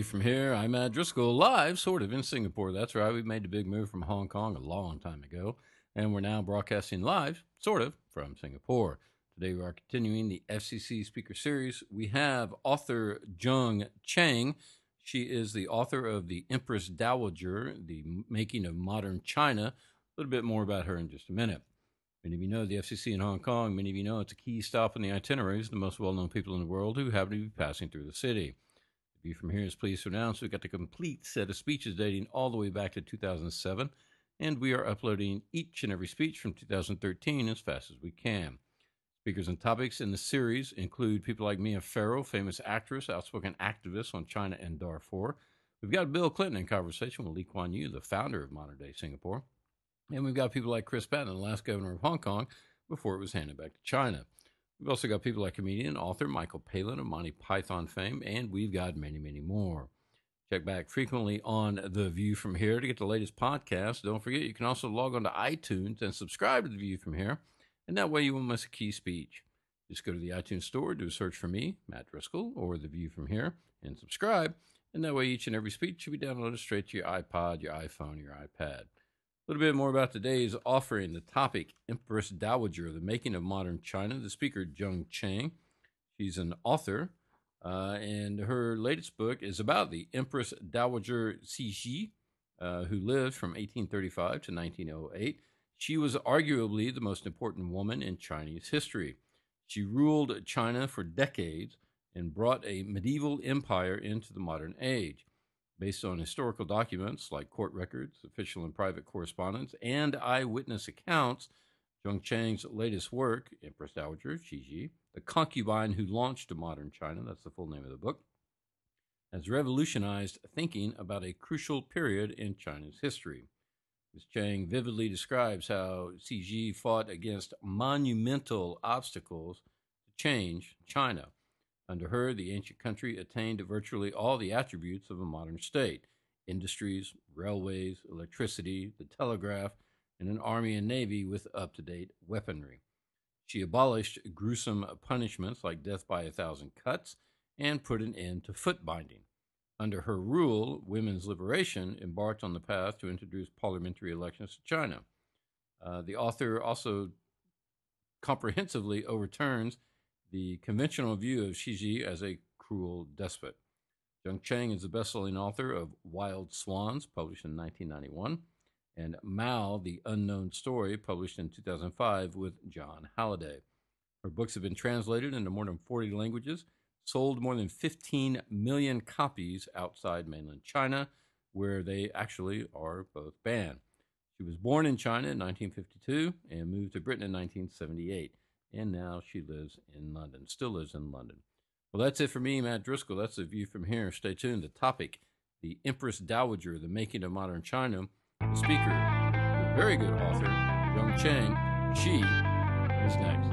From here, I'm at Driskill live, sort of, in Singapore. That's right, we made the big move from Hong Kong a long time ago, and we're now broadcasting live, sort of, from Singapore. Today we are continuing the FCC Speaker Series. We have author Jung Chang. She is the author of the Empress Dowager, The Making of Modern China. A little bit more about her in just a minute. Many of you know the FCC in Hong Kong. Many of you know it's a key stop on the itineraries, the most well-known people in the world who happen to be passing through the city. The View from Here is pleased to announce we've got the complete set of speeches dating all the way back to 2007, and we are uploading each and every speech from 2013 as fast as we can. Speakers and topics in the series include people like Mia Farrow, famous actress, outspoken activist on China and Darfur. We've got Bill Clinton in conversation with Lee Kuan Yew, the founder of modern-day Singapore. And we've got people like Chris Patten, the last governor of Hong Kong, before it was handed back to China. We've also got people like comedian and author Michael Palin of Monty Python fame, and we've got many, many more. Check back frequently on The View from Here to get the latest podcasts. Don't forget, you can also log on to iTunes and subscribe to The View from Here, and that way you won't miss a key speech. Just go to the iTunes store, do a search for me, Matt Driskill, or The View from Here, and subscribe, and that way each and every speech should be downloaded straight to your iPod, your iPhone, your iPad. A little bit more about today's offering. The topic, Empress Dowager, The Making of Modern China. The speaker, Jung Chang. She's an author, and her latest book is about the Empress Dowager Cixi, who lived from 1835 to 1908. She was arguably the most important woman in Chinese history. She ruled China for decades and brought a medieval empire into the modern age. Based on historical documents like court records, official and private correspondence, and eyewitness accounts, Jung Chang's latest work, Empress Dowager Cixi, The Concubine Who Launched Modern China, that's the full name of the book, has revolutionized thinking about a crucial period in China's history. Ms. Chang vividly describes how Cixi fought against monumental obstacles to change China. Under her, the ancient country attained virtually all the attributes of a modern state: industries, railways, electricity, the telegraph, and an army and navy with up-to-date weaponry. She abolished gruesome punishments like death by 1,000 cuts and put an end to foot binding. Under her rule, women's liberation embarked on the path to introduce parliamentary elections to China. The author also comprehensively overturns the conventional view of Cixi as a cruel despot. Jung Chang is the best-selling author of Wild Swans, published in 1991, and Mao, the Unknown Story, published in 2005 with John Halliday. Her books have been translated into more than 40 languages, sold more than 15 million copies outside mainland China, where they actually are both banned. She was born in China in 1952 and moved to Britain in 1978. And now she lives in London, still lives in London. Well, that's it for me, Matt Driskill. That's The View from Here. Stay tuned. The topic, the Empress Dowager, The Making of Modern China. The speaker, the very good author, Jung Chang. She is next.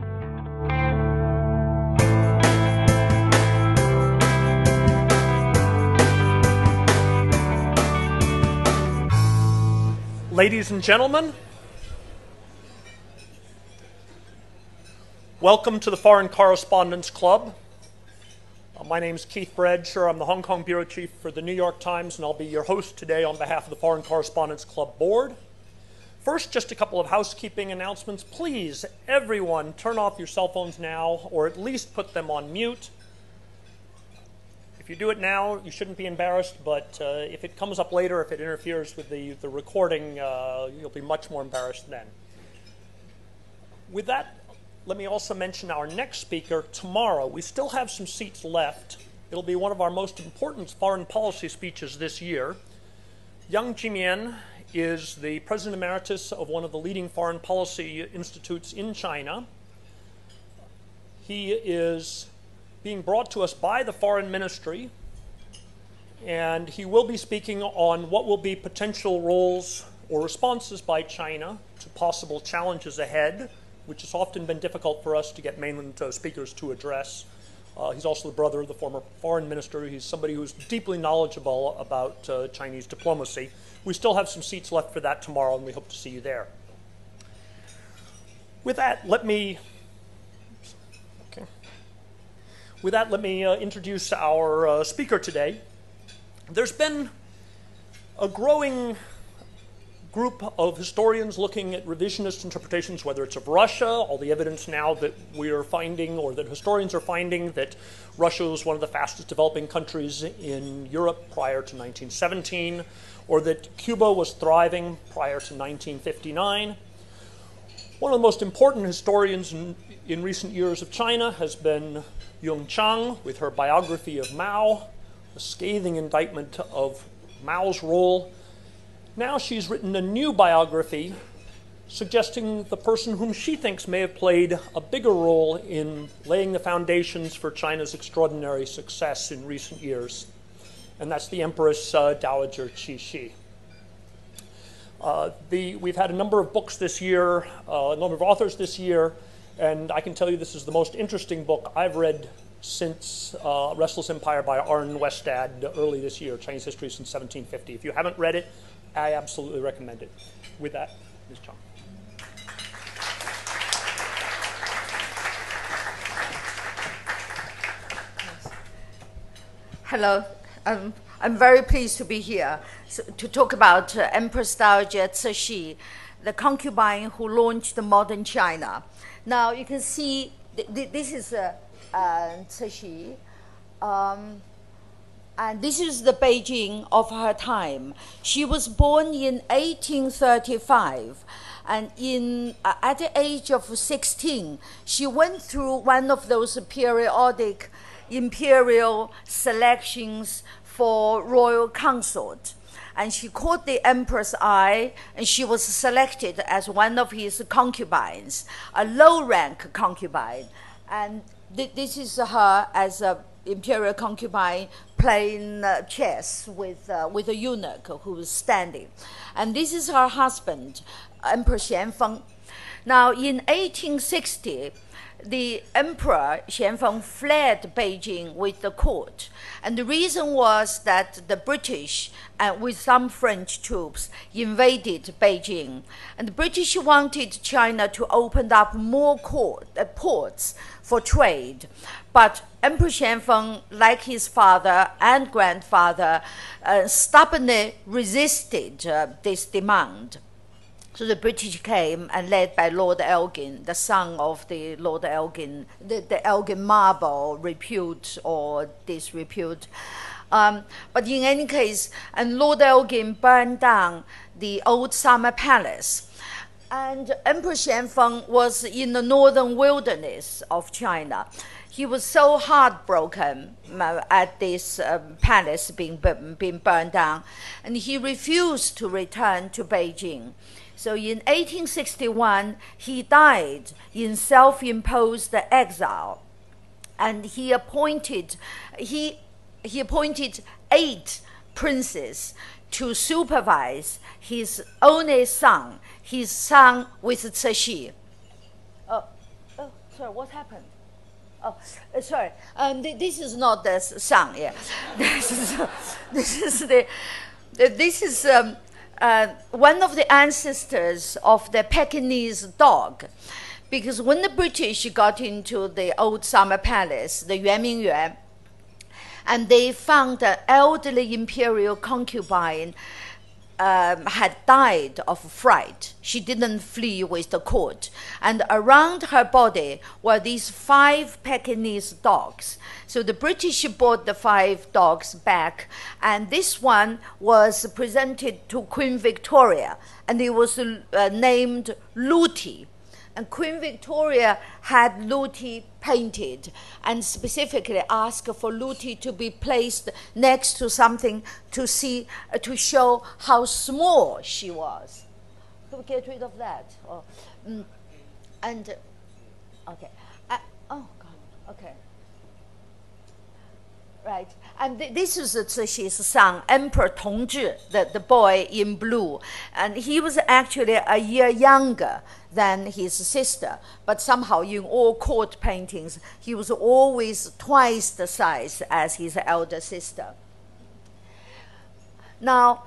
Ladies and gentlemen, welcome to the Foreign Correspondents Club. My name is Keith Bradshaw. I'm the Hong Kong Bureau Chief for the New York Times, and I'll be your host today on behalf of the Foreign Correspondents Club Board. First, just a couple of housekeeping announcements. Please, everyone, turn off your cell phones now, or at least put them on mute. If you do it now, you shouldn't be embarrassed, but if it comes up later, if it interferes with the recording, you'll be much more embarrassed then. With that, let me also mention our next speaker tomorrow. We still have some seats left. It'll be one of our most important foreign policy speeches this year. Yang Jimian is the President Emeritus of one of the leading foreign policy institutes in China. He is being brought to us by the Foreign Ministry, and he will be speaking on what will be potential roles or responses by China to possible challenges ahead, which has often been difficult for us to get mainland speakers to address. He's also the brother of the former foreign minister. He's somebody who's deeply knowledgeable about Chinese diplomacy. We still have some seats left for that tomorrow, and we hope to see you there. With that, let me introduce our speaker today. There's been a growing group of historians looking at revisionist interpretations, whether it's of Russia, all the evidence now that we are finding, or that historians are finding, that Russia was one of the fastest developing countries in Europe prior to 1917, or that Cuba was thriving prior to 1959. One of the most important historians in recent years of China has been Jung Chang, with her biography of Mao, a scathing indictment of Mao's role. Now she's written a new biography suggesting the person whom she thinks may have played a bigger role in laying the foundations for China's extraordinary success in recent years, and that's the Empress Dowager Cixi. We've had a number of books this year, a number of authors this year, and I can tell you this is the most interesting book I've read since Restless Empire by Arne Westad early this year, Chinese History since 1750. If you haven't read it, I absolutely recommend it. With that, Ms. Chang. Hello. I'm very pleased to be here to talk about Empress Dowager Cixi, the concubine who launched modern China. Now you can see this is Cixi, and this is the Beijing of her time. She was born in 1835, and at the age of 16, she went through one of those periodic imperial selections for royal consort. And she caught the emperor's eye, and she was selected as one of his concubines, a low-rank concubine. And this is her as an imperial concubine playing chess with a eunuch who was standing. And this is her husband, Emperor Xianfeng. Now, in 1860, the Emperor Xianfeng fled Beijing with the court. And the reason was that the British, with some French troops, invaded Beijing. And the British wanted China to open up more ports for trade. But Emperor Xianfeng, like his father and grandfather, stubbornly resisted this demand. So the British came, and led by Lord Elgin, the son of the Lord Elgin, the Elgin marble repute or disrepute. But in any case, and Lord Elgin burned down the old summer palace. And Emperor Xianfeng was in the northern wilderness of China. He was so heartbroken at this palace being burned down, and he refused to return to Beijing. So in 1861, he died in self-imposed exile, and he appointed 8 princes to supervise his only son, with Cixi. Sorry, what happened? Oh, sorry. This is not the son. Yeah, this is one of the ancestors of the Pekingese dog, because when the British got into the old summer palace, the Yuanmingyuan, and they found an elderly imperial concubine had died of fright. She didn't flee with the court. And around her body were these 5 Pekingese dogs. So the British brought the 5 dogs back, and this one was presented to Queen Victoria, and it was named Luti. And Queen Victoria had Luti painted and specifically asked for Luti to be placed next to something to show how small she was. Can we get rid of that? Okay. Oh, God. Okay. Right, and this is Cixi's son, Emperor Tongzhi, the boy in blue, and he was actually a year younger than his sister, but somehow in all court paintings, he was always twice the size as his elder sister. Now,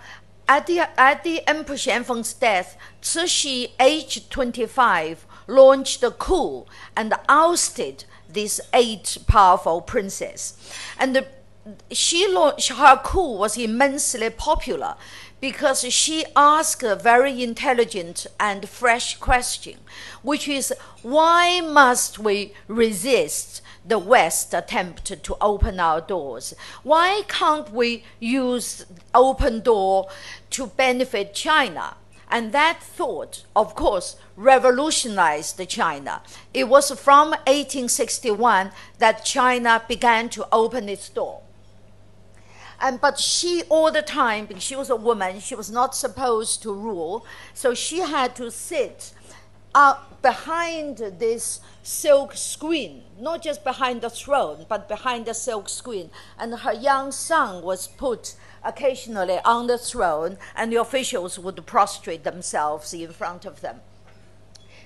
at the Emperor Xianfeng's death, Cixi, aged 25, launched a coup and ousted this 8 powerful princess. And her coup was immensely popular because she asked a very intelligent and fresh question, which is, why must we resist the West attempt to open our doors? Why can't we use open door to benefit China? And that thought, of course, revolutionized China. It was from 1861 that China began to open its door. But she, all the time, because she was a woman, she was not supposed to rule, so she had to sit behind this silk screen, not just behind the throne, but behind the silk screen. And her young son was put occasionally on the throne, and the officials would prostrate themselves in front of them.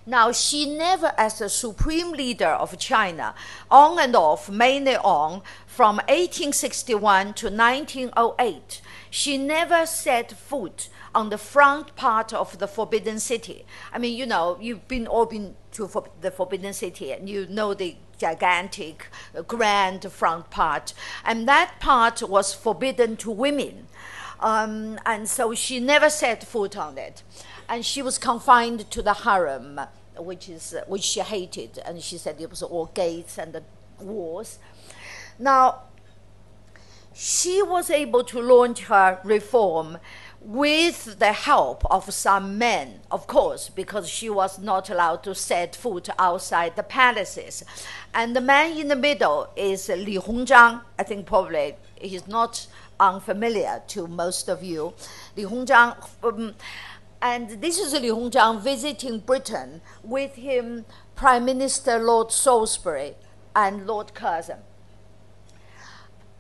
Now, she never, as the supreme leader of China, on and off, mainly on, from 1861 to 1908, she never set foot on the front part of the Forbidden City. I mean, you know, you've all been to the Forbidden City, and you know the gigantic, grand front part. And that part was forbidden to women. And so she never set foot on it. And she was confined to the harem, which she hated. And she said it was all gates and the walls. Now, she was able to launch her reform with the help of some men, of course, because she was not allowed to set foot outside the palaces. And the man in the middle is Li Hongzhang. I think probably he's not unfamiliar to most of you. Li Hongzhang, and this is Li Hongzhang visiting Britain with him, Prime Minister Lord Salisbury and Lord Curzon.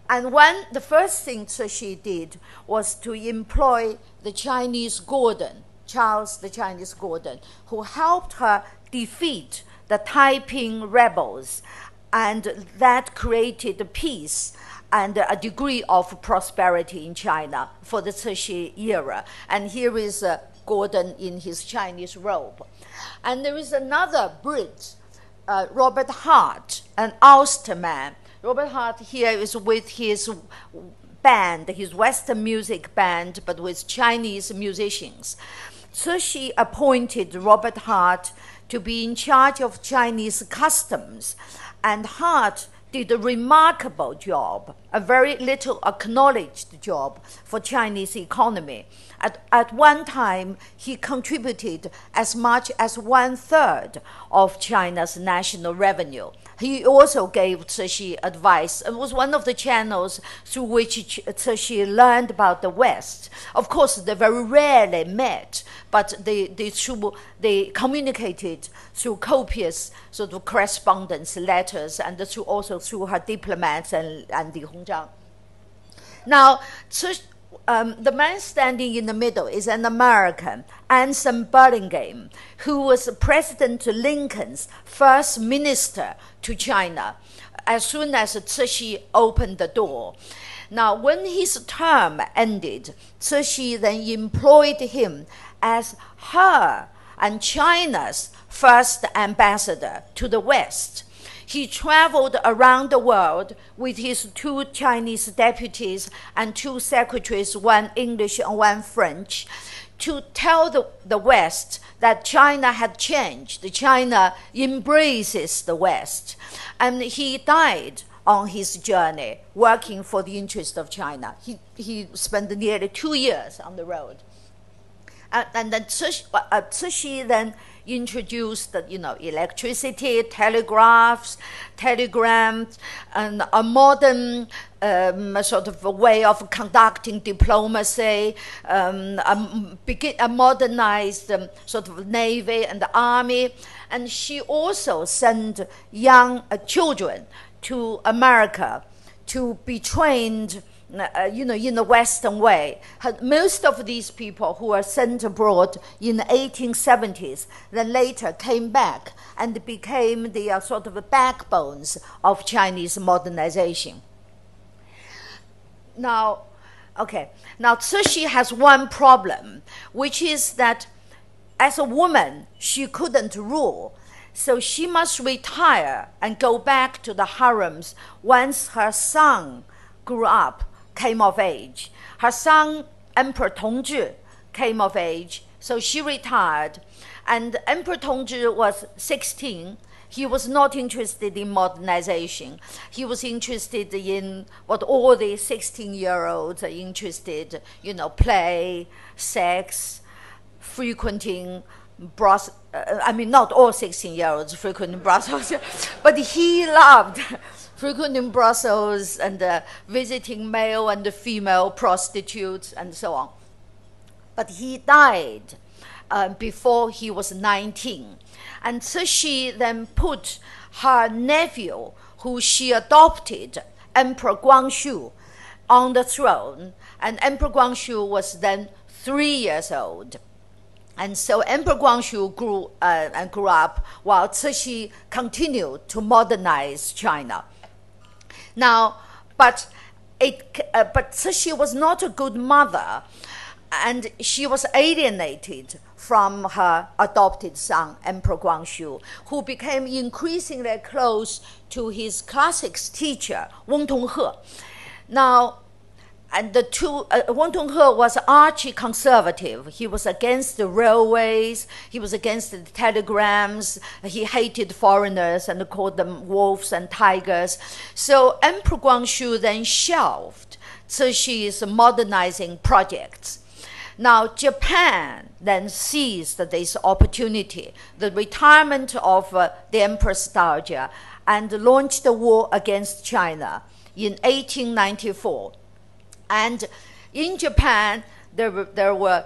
And the first thing Cixi did was to employ the Chinese Gordon, Charles the Chinese Gordon, who helped her defeat the Taiping rebels, and that created peace and a degree of prosperity in China for the Cixi era. And here is Gordon in his Chinese robe. And there is another Brit, Robert Hart, an Ulsterman. Robert Hart here is with his band, his Western music band, but with Chinese musicians. Cixi appointed Robert Hart to be in charge of Chinese customs, and Hart did a remarkable job, a very little acknowledged job for Chinese economy. At one time, he contributed as much as 1/3 of China's national revenue. He also gave Cixi advice and was one of the channels through which Cixi learned about the West. Of course, they very rarely met, but they communicated through copious sort of correspondence, letters, and also through her diplomats and Li Hongzhang. Now, the man standing in the middle is an American, Anson Burlingame, who was President Lincoln's first minister to China as soon as Cixi opened the door. Now, when his term ended, Cixi then employed him as her and China's first ambassador to the West. He traveled around the world with his 2 Chinese deputies and 2 secretaries, one English and one French, to tell the West that China had changed. China embraces the West. And he died on his journey working for the interest of China. He spent nearly 2 years on the road. And then Cixi then introduced, electricity, telegrams, and a modern sort of a way of conducting diplomacy, a modernized sort of navy and army. And she also sent young children to America to be trained, in the Western way. Most of these people who were sent abroad in the 1870s, then later came back and became the sort of backbones of Chinese modernization. Now, Cixi has one problem, which is that as a woman, she couldn't rule. So she must retire and go back to the harems once her son grew up, came of age. Her son, Emperor Tongzhi, came of age, so she retired. And Emperor Tongzhi was 16. He was not interested in modernization. He was interested in what all the 16-year-olds are interested, play, sex, frequenting not all 16-year-olds frequenting brothels, but he loved frequenting brothels and visiting male and female prostitutes and so on. But he died before he was 19. And Cixi then put her nephew, who she adopted, Emperor Guangxu, on the throne. And Emperor Guangxu was then 3 years old. And so Emperor Guangxu grew up while Cixi continued to modernize China. Now, but Cixi was not a good mother, and she was alienated from her adopted son, Emperor Guangxu, who became increasingly close to his classics teacher, Wang Tonghe. Now, and the two, Wang Tonghe was archi-conservative. He was against the railways. He was against the telegrams. He hated foreigners and called them wolves and tigers. So Emperor Guangxu then shelved Cixi's modernizing projects. Now, Japan then seized this opportunity, the retirement of the Empress Dowager, and launched a war against China in 1894. And in Japan, there were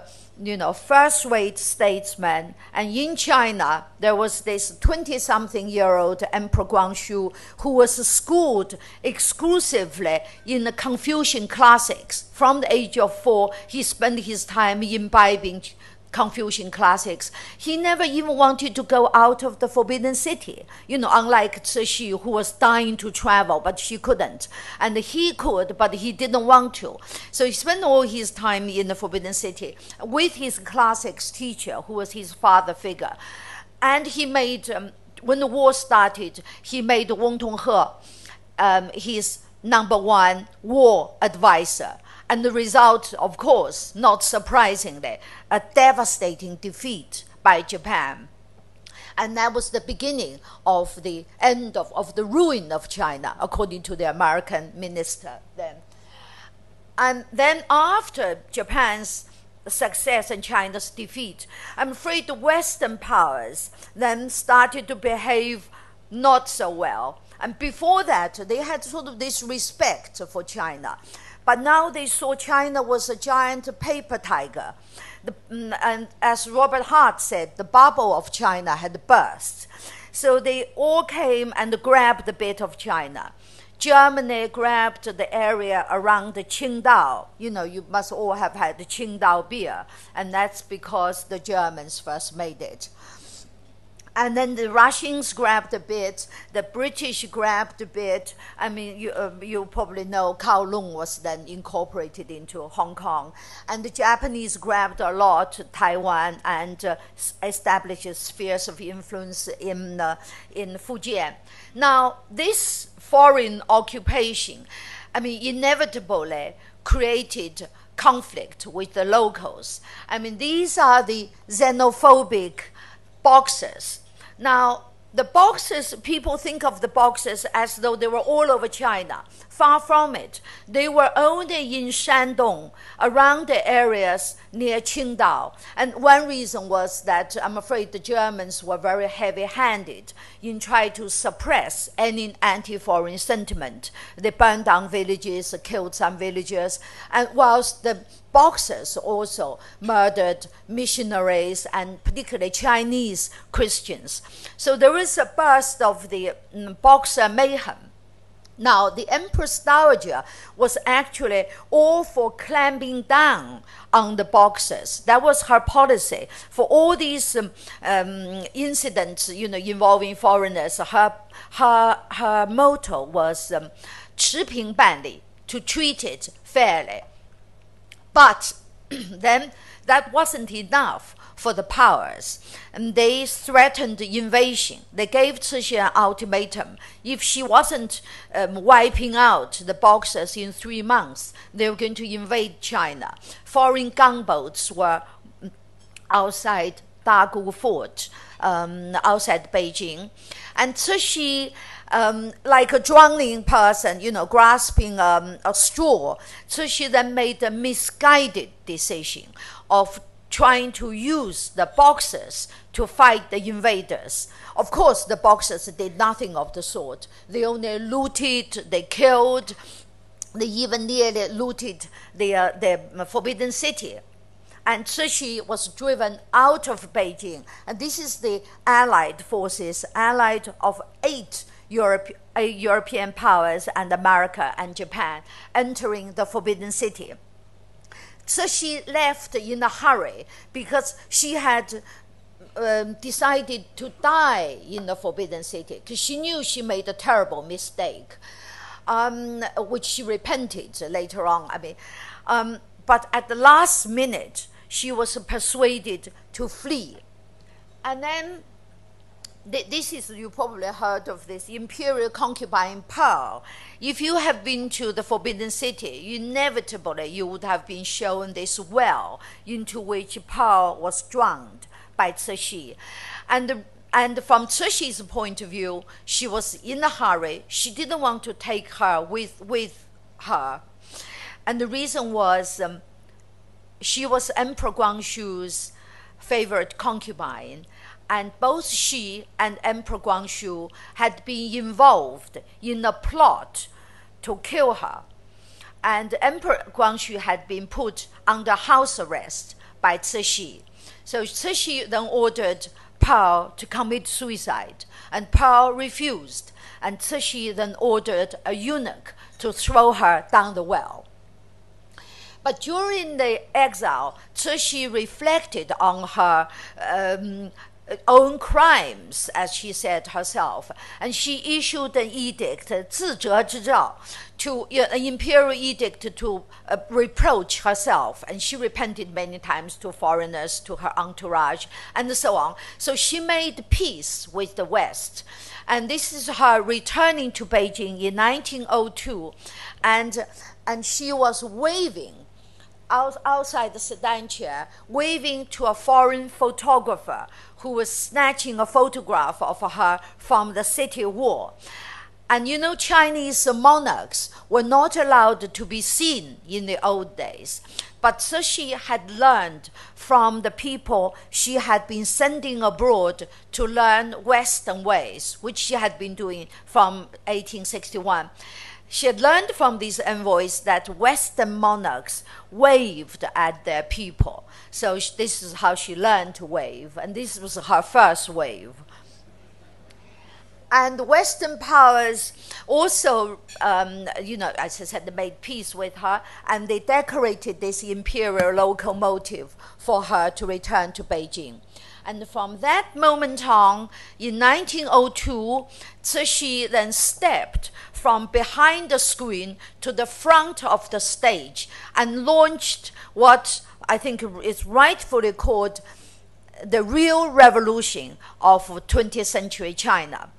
first-rate statesmen, and in China, there was this 20-something-year-old Emperor Guangxu who was schooled exclusively in the Confucian classics. From the age of 4, he spent his time imbibing Confucian classics. He never even wanted to go out of the Forbidden City, unlike Cixi, who was dying to travel, but she couldn't. And he could, but he didn't want to. So he spent all his time in the Forbidden City with his classics teacher, who was his father figure. And he made, when the war started, he made Wang Tonghe his #1 war advisor. And the result, of course, not surprisingly, a devastating defeat by Japan. And that was the beginning of the end of the ruin of China, according to the American minister then. And then after Japan's success and China's defeat, I'm afraid the Western powers then started to behave not so well. And before that, they had sort of this respect for China. But now they saw China was a giant paper tiger. And as Robert Hart said, the bubble of China had burst. So they all came and grabbed a bit of China. Germany grabbed the area around the Qingdao. You must all have had the Qingdao beer, and that's because the Germans first made it. And then the Russians grabbed a bit, the British grabbed a bit. I mean, you probably know Kowloon was then incorporated into Hong Kong. And the Japanese grabbed a lot, Taiwan, and established spheres of influence in Fujian. Now, this foreign occupation, inevitably created conflict with the locals. These are the xenophobic Boxers. Now, the Boxers, people think of the Boxers as though they were all over China. Far from it. They were only in Shandong, around the areas near Qingdao. And one reason was that I'm afraid the Germans were very heavy-handed in trying to suppress any anti-foreign sentiment. They burned down villages, killed some villagers, and whilst the Boxers also murdered missionaries and particularly Chinese Christians. So there is a burst of the Boxer mayhem. Now, the Empress Dowager was actually all for clamping down on the Boxers. That was her policy. For all these incidents, involving foreigners, her motto was 持平办理, to treat it fairly. But then that wasn't enough for the powers, and they threatened invasion. They gave Cixi an ultimatum. If she wasn't wiping out the Boxers in 3 months, they were going to invade China. Foreign gunboats were outside Dagu Fort, outside Beijing. And Cixi, like a drowning person, grasping a straw, Cixi then made a misguided decision of trying to use the Boxers to fight the invaders. Of course, the Boxers did nothing of the sort. They only looted, they killed, they even nearly looted the Forbidden City. And Cixi was driven out of Beijing. And this is the Allied forces, allied of 8 European powers and America and Japan, entering the Forbidden City. Cixi left in a hurry because she had decided to die in the Forbidden City, because she knew she made a terrible mistake, which she repented later on. But at the last minute, she was persuaded to flee. And then this is, you probably heard of this, imperial concubine Pearl. If you have been to the Forbidden City, inevitably you would have been shown this well into which Pearl was drowned by Cixi. And from Cixi's point of view, she was in a hurry. She didn't want to take her with her. And the reason was she was Emperor Guangxu's favorite concubine. And both she and Emperor Guangxu had been involved in a plot to kill her. And Emperor Guangxu had been put under house arrest by Cixi. So Cixi then ordered Pearl to commit suicide, and Pearl refused. And Cixi then ordered a eunuch to throw her down the well. But during the exile, Cixi reflected on her own crimes, as she said herself, and she issued an edict, 自折之诏, an imperial edict to reproach herself, and she repented many times to foreigners, to her entourage, and so on. So she made peace with the West, and this is her returning to Beijing in 1902, and she was waving outside the sedan chair, waving to a foreign photographer who was snatching a photograph of her from the city wall. And Chinese monarchs were not allowed to be seen in the old days. But Cixi had learned from the people she had been sending abroad to learn Western ways, which she had been doing from 1861. She had learned from these envoys that Western monarchs waved at their people. So this is how she learned to wave, and this was her first wave. And Western powers also, as I said, they made peace with her, and they decorated this imperial locomotive for her to return to Beijing. And from that moment on, in 1902, Cixi then stepped from behind the screen to the front of the stage and launched what I think is rightfully called the real revolution of 20th century China.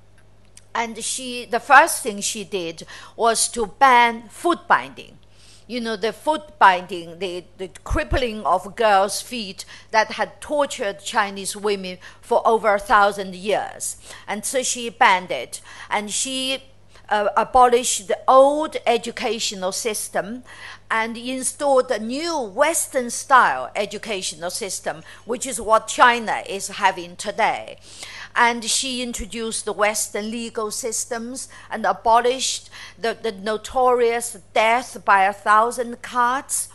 And the first thing she did was to ban foot binding. The foot binding, the crippling of girls' feet that had tortured Chinese women for over 1,000 years. And so she banned it. And she abolished the old educational system and installed a new Western-style educational system, which is what China is having today. And she introduced the Western legal systems and abolished the notorious death by 1,000 carts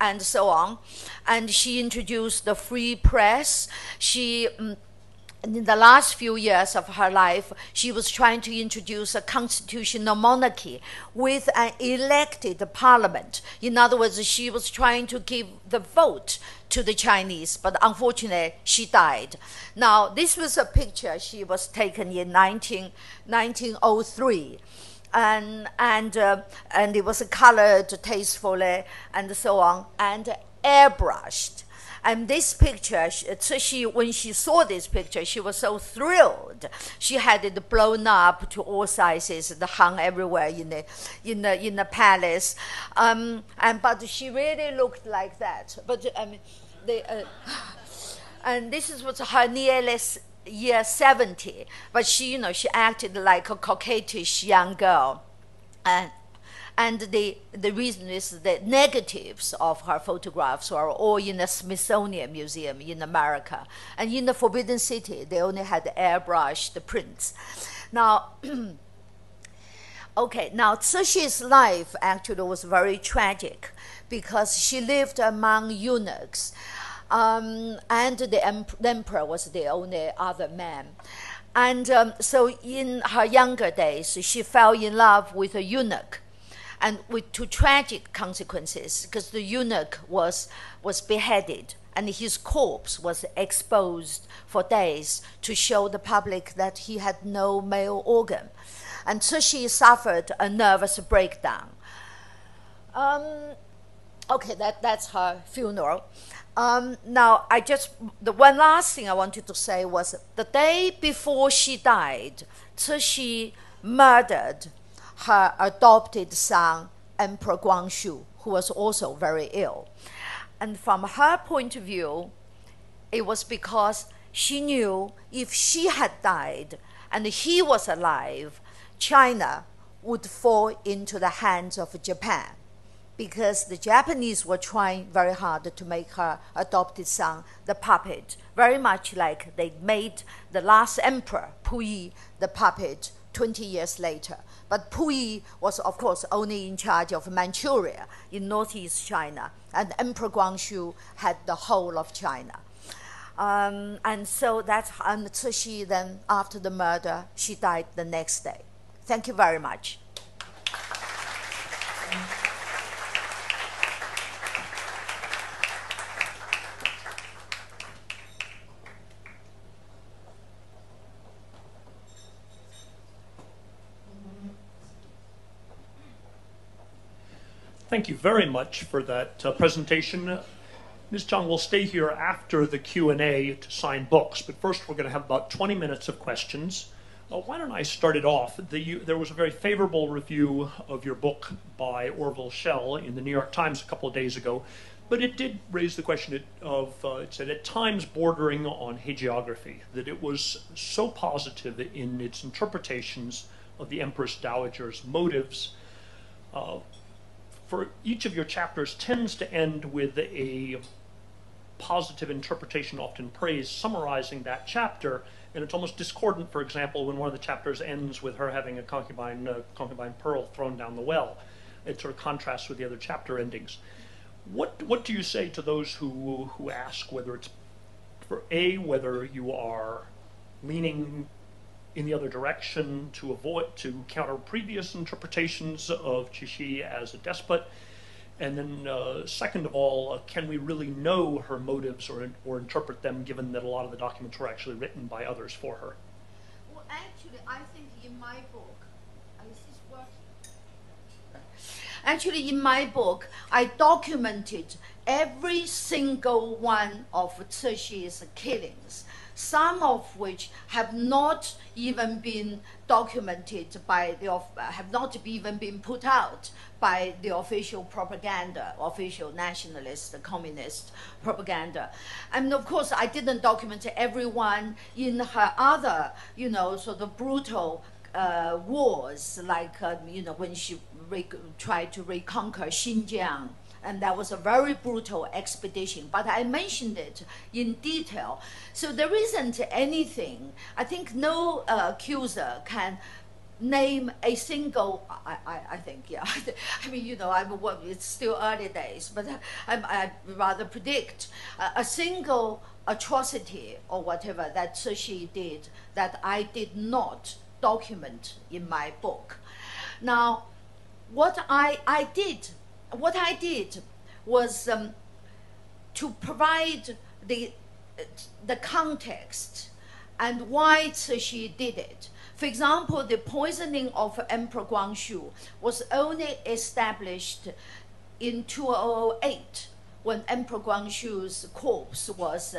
and so on. And she introduced the free press. She in the last few years of her life, she was trying to introduce a constitutional monarchy with an elected parliament. In other words, she was trying to give the vote to the Chinese, but unfortunately, she died. Now, this was a picture she was taken in 1903. And it was colored tastefully and so on, and airbrushed. And this picture, when she saw this picture, she was so thrilled. She had it blown up to all sizes, it hung everywhere in the palace. But she really looked like that. But and this was her nearly year 70. But she acted like a coquettish young girl, and the reason is that negatives of her photographs are all in the Smithsonian Museum in America. And in the Forbidden City, they only had airbrushed prints. Now, okay, now Cixi's life actually was very tragic because she lived among eunuchs, and the emperor was the only other man. And so in her younger days, she fell in love with a eunuch, and with two tragic consequences, because the eunuch was beheaded, and his corpse was exposed for days to show the public that he had no male organ. And so she suffered a nervous breakdown. Okay, that's her funeral. Now, the one last thing I wanted to say was the day before she died, Cixi murdered her adopted son, Emperor Guangxu, who was also very ill. And from her point of view, it was because she knew if she had died and he was alive, China would fall into the hands of Japan, because the Japanese were trying very hard to make her adopted son the puppet, very much like they made the last emperor, Puyi, the puppet 20 years later. But Puyi was, of course, only in charge of Manchuria in northeast China, and Emperor Guangxu had the whole of China. And so and Cixi then, after the murder, she died the next day. Thank you very much. Thank you very much for that presentation. Ms. Chang will stay here after the Q&A to sign books, but first we're going to have about 20 minutes of questions. Why don't I start it off? There was a very favorable review of your book by Orville Schell in the New York Times a couple of days ago, but it did raise the question of, it said, at times bordering on hagiography, that it was so positive in its interpretations of the Empress Dowager's motives. For each of your chapters tends to end with a positive interpretation, often praise, summarizing that chapter, and it's almost discordant, for example, when one of the chapters ends with her having a concubine pearl thrown down the well. It sort of contrasts with the other chapter endings. What do you say to those who ask whether it's, whether you are leaning in the other direction to counter previous interpretations of Cixi as a despot, and then second of all, can we really know her motives or interpret them, given that a lot of the documents were actually written by others for her? Well, actually, I think in my book, is this working? Actually, in my book, I documented every single one of Cixi's killings, some of which have not even been documented by have not even been put out by the official propaganda, official nationalist, communist propaganda. And of course, I didn't document everyone in her other, sort of brutal wars, like, when she tried to reconquer Xinjiang. And that was a very brutal expedition, but I mentioned it in detail. So there isn't anything, I think no accuser can name a single, I think, yeah. I mean, it's still early days, but I'd rather predict a single atrocity or whatever that Cixi did that I did not document in my book. Now, what I did was to provide the context and why Cixi did it. For example, the poisoning of Emperor Guangxu was only established in 2008 when Emperor Guangxu's corpse was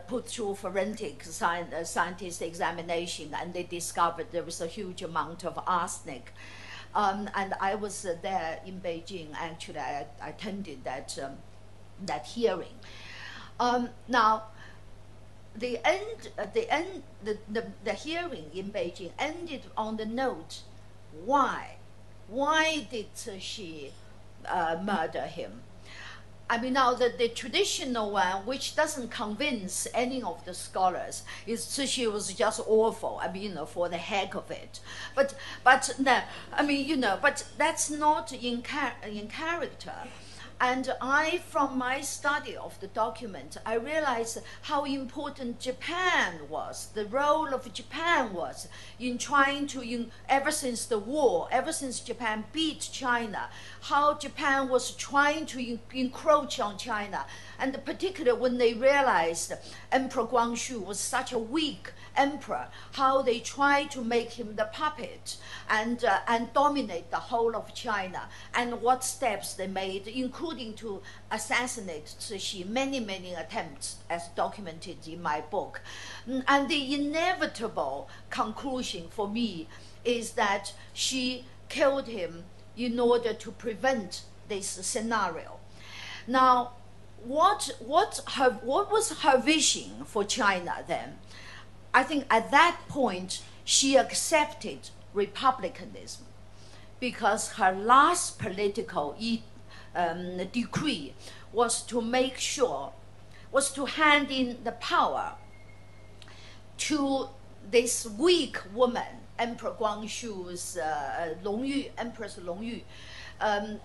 put through forensic scientist examination, and they discovered there was a huge amount of arsenic. And I was there in Beijing. Actually, I attended that hearing. Now, the hearing in Beijing ended on the note, why did she murder him? I mean, now the traditional one, which doesn't convince any of the scholars, is Cixi was just awful. I mean, for the heck of it. But no, I mean, but that's not in character. And from my study of the document, I realized how important Japan was, the role of Japan was in trying to, ever since the war, ever since Japan beat China, how Japan was trying to encroach on China. And particularly when they realized Emperor Guangxu was such a weak emperor, how they tried to make him the puppet and dominate the whole of China, and what steps they made, including to assassinate Cixi, many attempts as documented in my book. And the inevitable conclusion for me is that she killed him in order to prevent this scenario. Now, what was her vision for China then? I think at that point she accepted republicanism, because her last political decree was to make sure, was to hand in the power to this weak woman, Emperor Guangxu's Empress Longyu,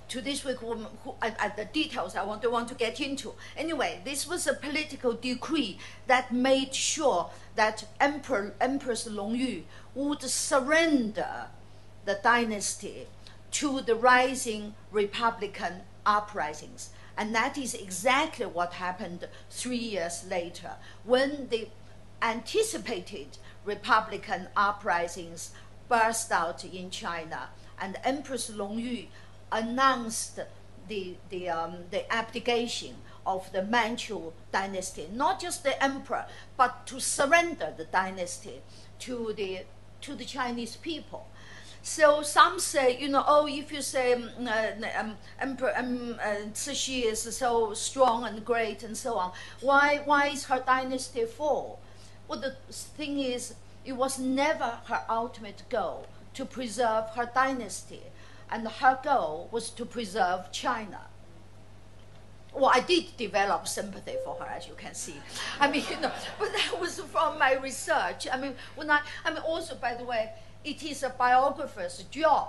to this weak woman, who, and the details I don't want to get into. Anyway, this was a political decree that made sure that Empress Longyu would surrender the dynasty to the rising Republican uprisings. And that is exactly what happened 3 years later, when the anticipated Republican uprisings burst out in China, and Empress Longyu announced the abdication of the Manchu dynasty, not just the emperor, but to surrender the dynasty to the Chinese people. So some say, oh, if you say Emperor Cixi is so strong and great and so on, why is her dynasty fall? Well, the thing is, it was never her ultimate goal to preserve her dynasty, and her goal was to preserve China. Well, I did develop sympathy for her, as you can see. I mean, but that was from my research. I mean, also, by the way, it is a biographer's job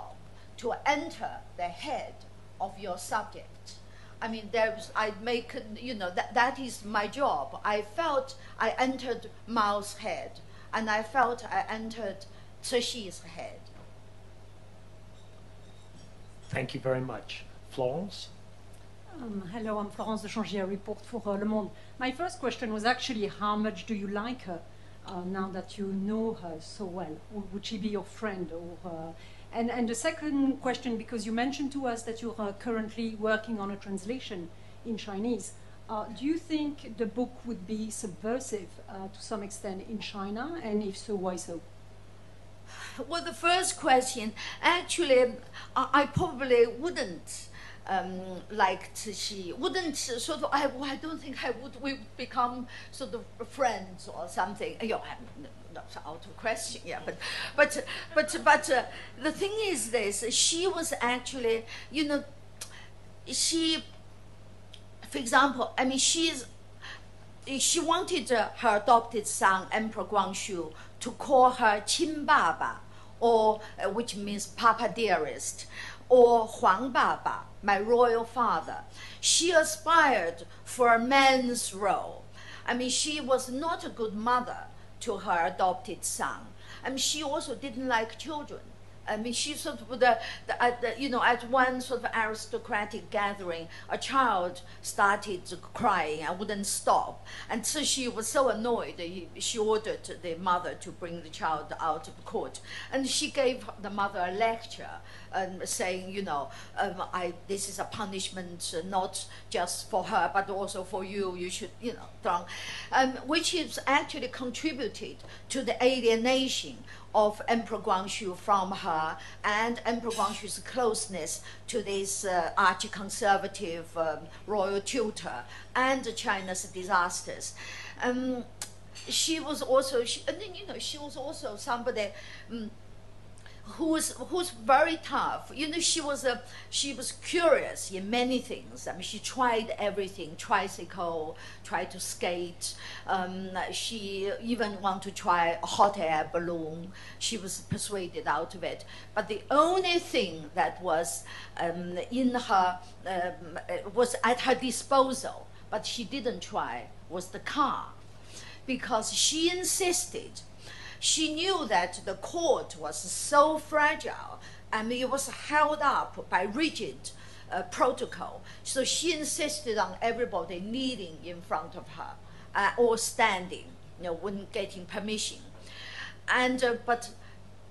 to enter the head of your subject. I mean, that is my job. I felt I entered Mao's head, and I felt I entered Cixi's head. Thank you very much. Florence? Hello, I'm Florence de Changier, report for Le Monde. My first question was actually, how much do you like her now that you know her so well? Would she be your friend? And the second question, because you mentioned to us that you are currently working on a translation in Chinese, do you think the book would be subversive to some extent in China? And if so, why so? Well, the first question, actually, I probably wouldn't like Cixi, wouldn't sort of, I don't think we become sort of friends or something. That's out of question, yeah. But the thing is this: she was actually, she, for example, I mean, she wanted her adopted son, Emperor Guangxu, to call her Qin Baba, or which means Papa Dearest, or Huang Baba, my royal father. She aspired for a man's role. I mean, she was not a good mother to her adopted son. I mean, she also didn't like children. I mean, she sort of, you know, at one sort of aristocratic gathering, a child started crying and wouldn't stop. And so she was so annoyed, she ordered the mother to bring the child out of court. And she gave the mother a lecture saying, you know, this is a punishment not just for her, but also for you. You should, you know, which is actually contributed to the alienation of Emperor Guangxu from her, and Emperor Guangxu's closeness to this arch-conservative royal tutor, and China's disasters. She was also, you know, she was also somebody who's very tough. You know, she was curious in many things. I mean, she tried everything: tricycle, tried to skate. She even wanted to try a hot air balloon. She was persuaded out of it. But the only thing that was in her was at her disposal, but she didn't try, was the car, because she insisted. She knew that the court was so fragile and it was held up by rigid protocol. So she insisted on everybody kneeling in front of her or standing, you know, when getting permission. And but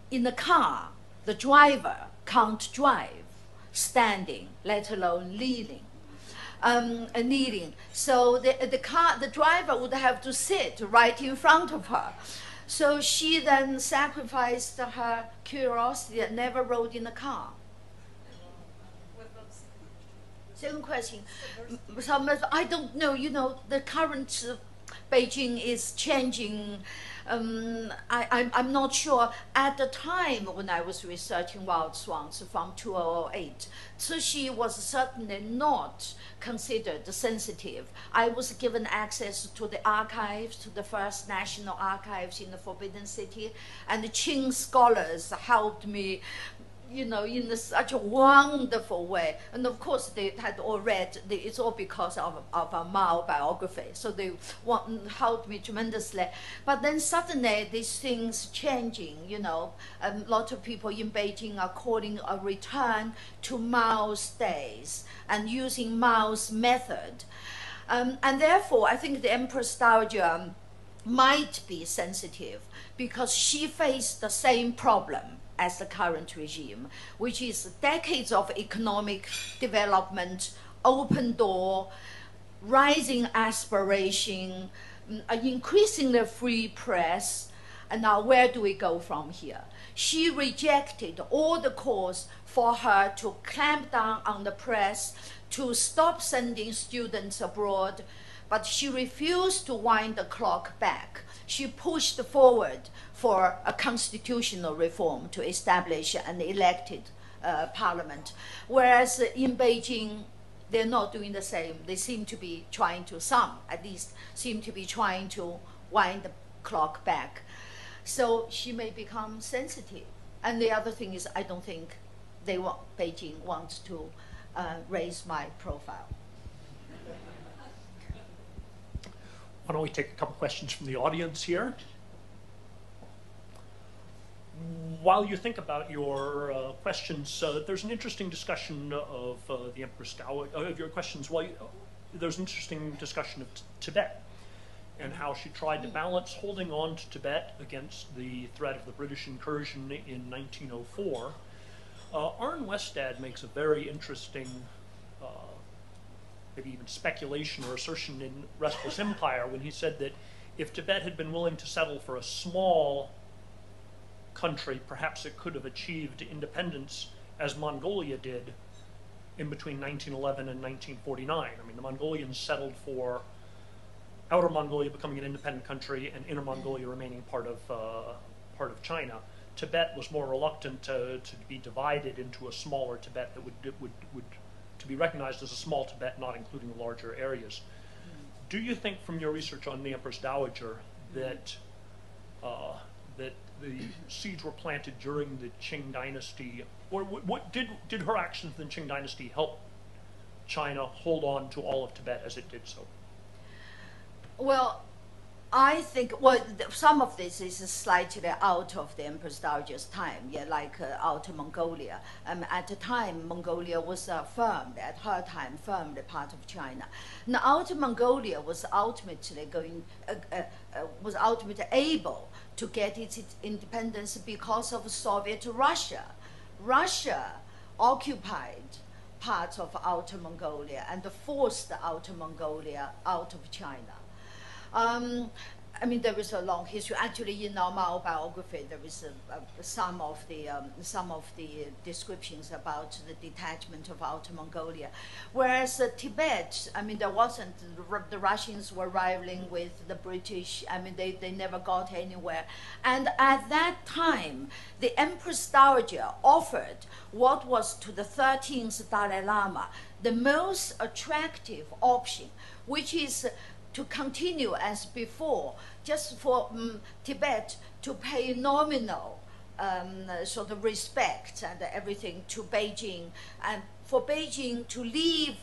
in the car, the driver can't drive standing, let alone kneeling. Kneeling. So the driver would have to sit right in front of her. So she then sacrificed her curiosity and never rode in a car. Second question. I don't know, you know, the current Beijing is changing. I'm not sure. At the time when I was researching wild swans from 2008, Cixi was certainly not considered sensitive. I was given access to the archives, to the first national archives in the Forbidden City, and the Qing scholars helped me, you know, in such a wonderful way. And of course, they had all read, it's all because of a Mao biography. So they helped me tremendously. But then suddenly, these things changing, you know, a lot of people in Beijing are calling a return to Mao's days and using Mao's method. And therefore, I think the Empress Dowager might be sensitive because she faced the same problem as the current regime, which is decades of economic development, open door, rising aspiration, an increasingly free press, and now where do we go from here? She rejected all the calls for her to clamp down on the press, to stop sending students abroad, but she refused to wind the clock back. She pushed forward for a constitutional reform to establish an elected parliament. Whereas in Beijing, they're not doing the same. They seem to be trying to, some at least, seem to be trying to wind the clock back. So she may become sensitive. And the other thing is, I don't think Beijing wants to raise my profile. Why don't we take a couple questions from the audience here? While you think about your questions, there's an interesting discussion of the Empress Dowager, of your questions. There's an interesting discussion of Tibet and how she tried to balance holding on to Tibet against the threat of the British incursion in 1904. Arne Westad makes a very interesting maybe even speculation or assertion in Restless Empire when he said that if Tibet had been willing to settle for a small country, perhaps it could have achieved independence as Mongolia did in between 1911 and 1949. I mean, the Mongolians settled for Outer Mongolia becoming an independent country and Inner Mongolia remaining part of China. Tibet was more reluctant to be divided into a smaller Tibet that would to be recognized as a small Tibet, not including the larger areas. Do you think, from your research on the Empress Dowager, that that the seeds were planted during the Qing dynasty, or what did her actions in the Qing dynasty help China hold on to all of Tibet as it did so? Well, I think, well, some of this is slightly out of the Empress Dowager's time, yeah, like Outer Mongolia. At the time, Mongolia was firmly, at her time, firmly part of China. Now, Outer Mongolia was ultimately was ultimately able to get its independence because of Soviet Russia. Russia occupied parts of Outer Mongolia and forced Outer Mongolia out of China. I mean, there is a long history. Actually, in our Mao biography, there is some of the descriptions about the detachment of Outer Mongolia. Whereas Tibet, I mean, there wasn't, the Russians were rivaling with the British. I mean, they never got anywhere. And at that time, the Empress Dowager offered what was to the 13th Dalai Lama the most attractive option, which is to continue as before, just for Tibet to pay nominal sort of respect and everything to Beijing, and for Beijing to leave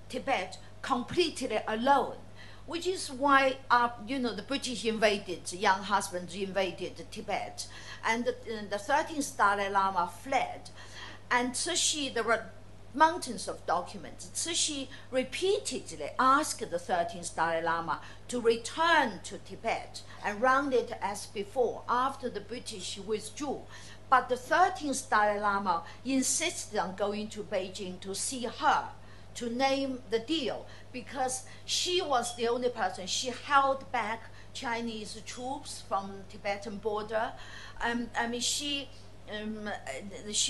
Tibet completely alone, which is why the British invaded, young husbands invaded Tibet, and the 13th Dalai Lama fled, and Cixi, there were mountains of documents. Cixi repeatedly asked the 13th Dalai Lama to return to Tibet and run it as before after the British withdrew. But the 13th Dalai Lama insisted on going to Beijing to see her, to name the deal, because she was the only person. She held back Chinese troops from Tibetan border. I mean, she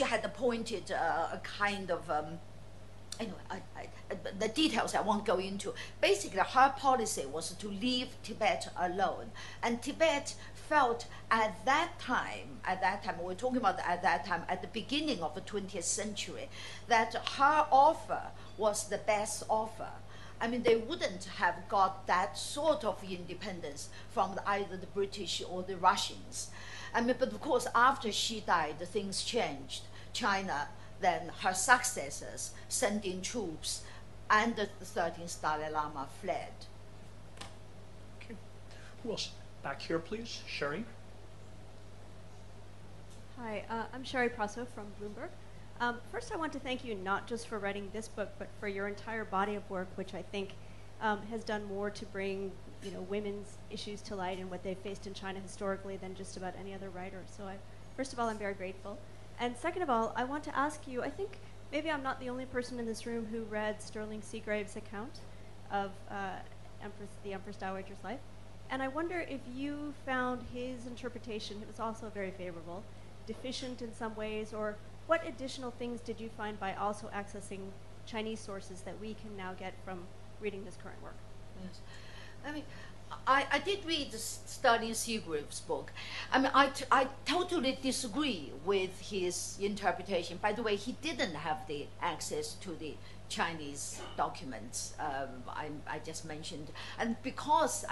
had appointed a kind of, anyway, the details I won't go into. Basically, her policy was to leave Tibet alone. And Tibet felt at that time, we're talking about at that time, at the beginning of the 20th century, that her offer was the best offer. I mean, they wouldn't have got that sort of independence from either the British or the Russians. I mean, but of course, after she died, things changed. China, then her successors sent in troops, and the 13th Dalai Lama fled. Okay. Who else? Back here, please. Sherry. Hi, I'm Sherry Prasso from Bloomberg. First, I want to thank you not just for writing this book, but for your entire body of work, which I think has done more to bring women's issues to light and what they've faced in China historically than just about any other writer. So first of all, I'm very grateful. And second of all, I want to ask you, I think maybe I'm not the only person in this room who read Sterling Seagrave's account of the Empress Dowager's life. And I wonder if you found his interpretation, it was also very favorable, deficient in some ways, or what additional things did you find by also accessing Chinese sources that we can now get from reading this current work? Yes. I mean, I did read Sterling Seagrave's book. I mean, I totally disagree with his interpretation. By the way, he didn't have the access to the Chinese documents I just mentioned, and because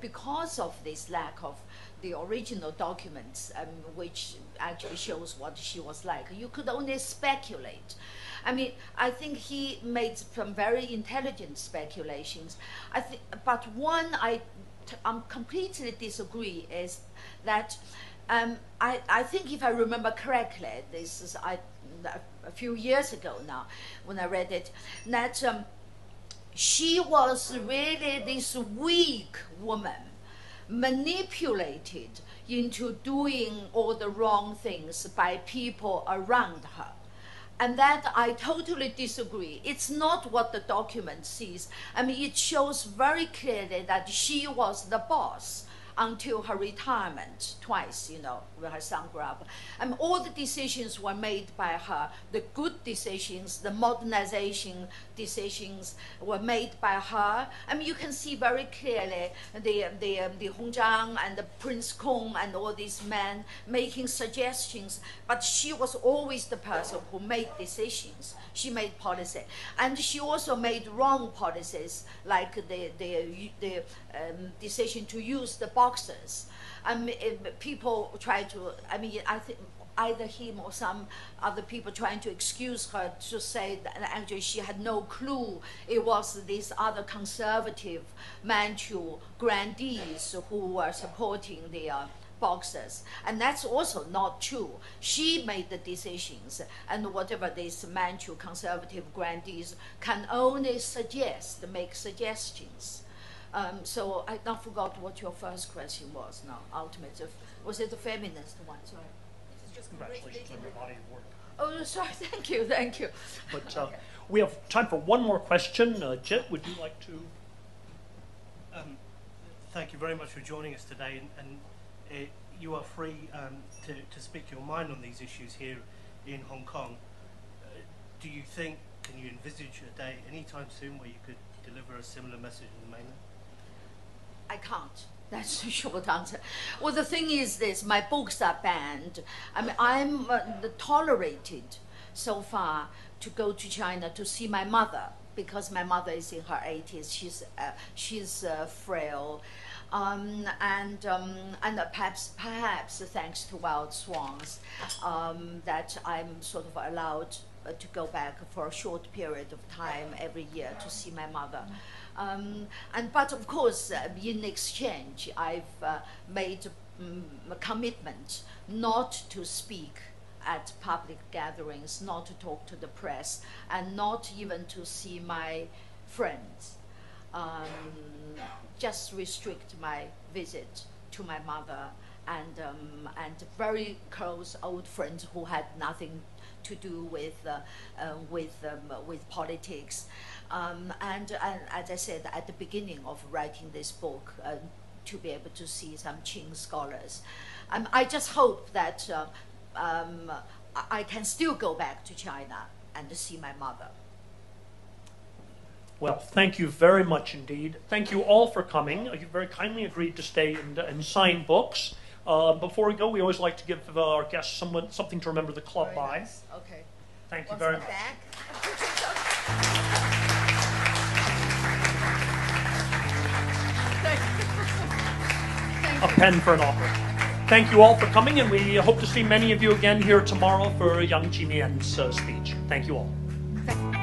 because of this lack of the original documents, which actually shows what she was like, you could only speculate. I mean, I think he made some very intelligent speculations. But one I completely disagree is that I think, if I remember correctly, this is a few years ago now when I read it, that she was really this weak woman, manipulated into doing all the wrong things by people around her. And that I totally disagree. It's not what the document sees. I mean, it shows very clearly that she was the boss until her retirement twice, when her son grew up. And all the decisions were made by her. The good decisions, the modernization decisions were made by her. I mean, you can see very clearly the Hong Zhang and the Prince Kong and all these men making suggestions, but she was always the person who made decisions. She made policy. And she also made wrong policies, like the decision to use the boxers. People try to, I think either him or some other people trying to excuse her to say that actually she had no clue it was these other conservative Manchu grandees who were supporting the Boxers. And that's also not true. She made the decisions, and whatever these Manchu conservative grandees can only suggest, make suggestions. So I now forgot what your first question was now, ultimately. Was it the feminist one? Sorry. Congratulations on your body of work. Oh, sorry, thank you, thank you. But we have time for one more question. Jit, would you like to? Thank you very much for joining us today, and you are free to speak your mind on these issues here in Hong Kong. Do you think, can you envisage a day anytime soon where you could deliver a similar message in the mainland? I can't. That's the short answer. Well, the thing is this, my books are banned. I'm tolerated so far to go to China to see my mother, because my mother is in her 80s. She's frail. And perhaps thanks to Wild Swans, that I'm sort of allowed to go back for a short period of time every year to see my mother. But of course, in exchange, I've made a commitment not to speak at public gatherings, not to talk to the press, and not even to see my friends. Just restrict my visit to my mother and very close old friends who had nothing to do with politics. And as I said at the beginning of writing this book, to be able to see some Qing scholars. I just hope that I can still go back to China and see my mother. Well, thank you very much indeed. Thank you all for coming. You very kindly agreed to stay and sign books. Before we go, we always like to give our guests something to remember the club Very by. nice. Okay. Thank you What's very the much. back? A pen for an author. Thank you all for coming, and we hope to see many of you again here tomorrow for Yang Jimian's speech. Thank you all.